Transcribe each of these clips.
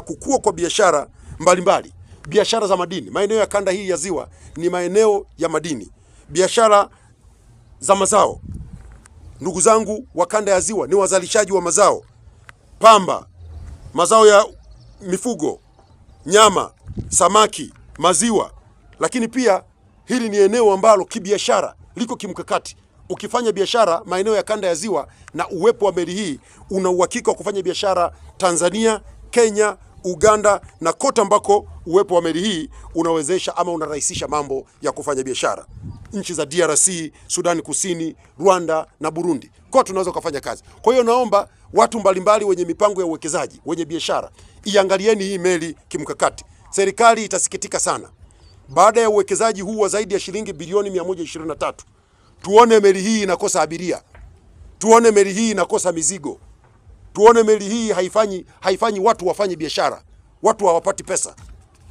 na kukua kwa biashara mbalimbali. Biashara za madini, maeneo ya kanda hii ya Ziwa ni maeneo ya madini. Biashara za mazao, ndugu zangu wa kanda ya Ziwa ni wazalishaji wa mazao, pamba, mazao ya mifugo, nyama, samaki, maziwa. Lakini pia hili ni eneo ambalo kibiashara liko kimkakati. Ukifanya biashara maeneo ya kanda ya Ziwa na uwepo wa meli hii, una uhakika wa kufanya biashara Tanzania, Kenya, Uganda na kote ambako uwepo wa meli hii unawezesha ama unarahisisha mambo ya kufanya biashara. Nchi za DRC, Sudani Kusini, Rwanda na Burundi, kwa tunaweza kufanya kazi. Kwa hiyo naomba watu mbalimbali wenye mipango ya uwekezaji, wenye biashara, iangalieni hii meli kimkakati. Serikali itasikitika sana baada ya uwekezaji huu wa zaidi ya shilingi bilioni 123, tuone meli hii inakosa abiria, tuone meli hii inakosa mizigo, tuone meli hii haifanyi watu wafanye biashara, watu hawapati pesa.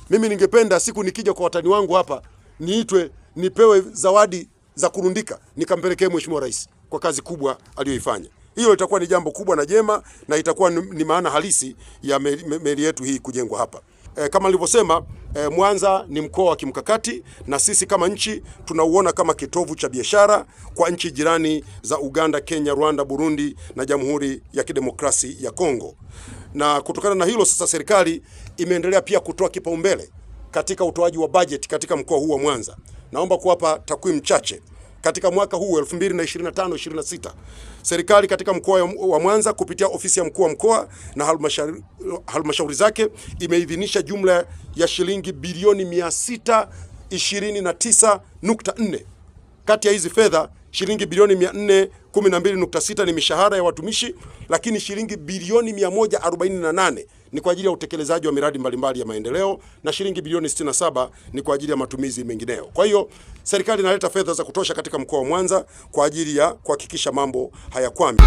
Mimi ningependa siku nikija kwa watani wangu hapa niitwe, nipewe zawadi za kurundika, nikampelekee Mheshimiwa Rais kwa kazi kubwa aliyoifanya. Hiyo itakuwa ni jambo kubwa na jema, na itakuwa ni maana halisi ya meli yetu hii kujengwa hapa. Kama nilivyosema, Mwanza ni mkoa wa kimkakati, na sisi kama nchi tunauona kama kitovu cha biashara kwa nchi jirani za Uganda, Kenya, Rwanda, Burundi na Jamhuri ya Kidemokrasi ya Kongo. Na kutokana na hilo sasa, serikali imeendelea pia kutoa kipaumbele katika utoaji wa bajeti katika mkoa huu wa Mwanza. Naomba kuwapa takwimu chache. Katika mwaka huu 2025-26, serikali katika mkoa wa Mwanza kupitia ofisi ya mkuu wa mkoa na halmashauri zake imeidhinisha jumla ya shilingi bilioni 629.4. Kati ya hizi fedha, shilingi bilioni 412.6 ni mishahara ya watumishi, lakini shilingi bilioni 148 ni kwa ajili ya utekelezaji wa miradi mbalimbali ya maendeleo, na shilingi bilioni 67 ni kwa ajili ya matumizi mengineyo. Kwa hiyo serikali inaleta fedha za kutosha katika mkoa wa Mwanza kwa ajili ya kuhakikisha mambo hayakwami.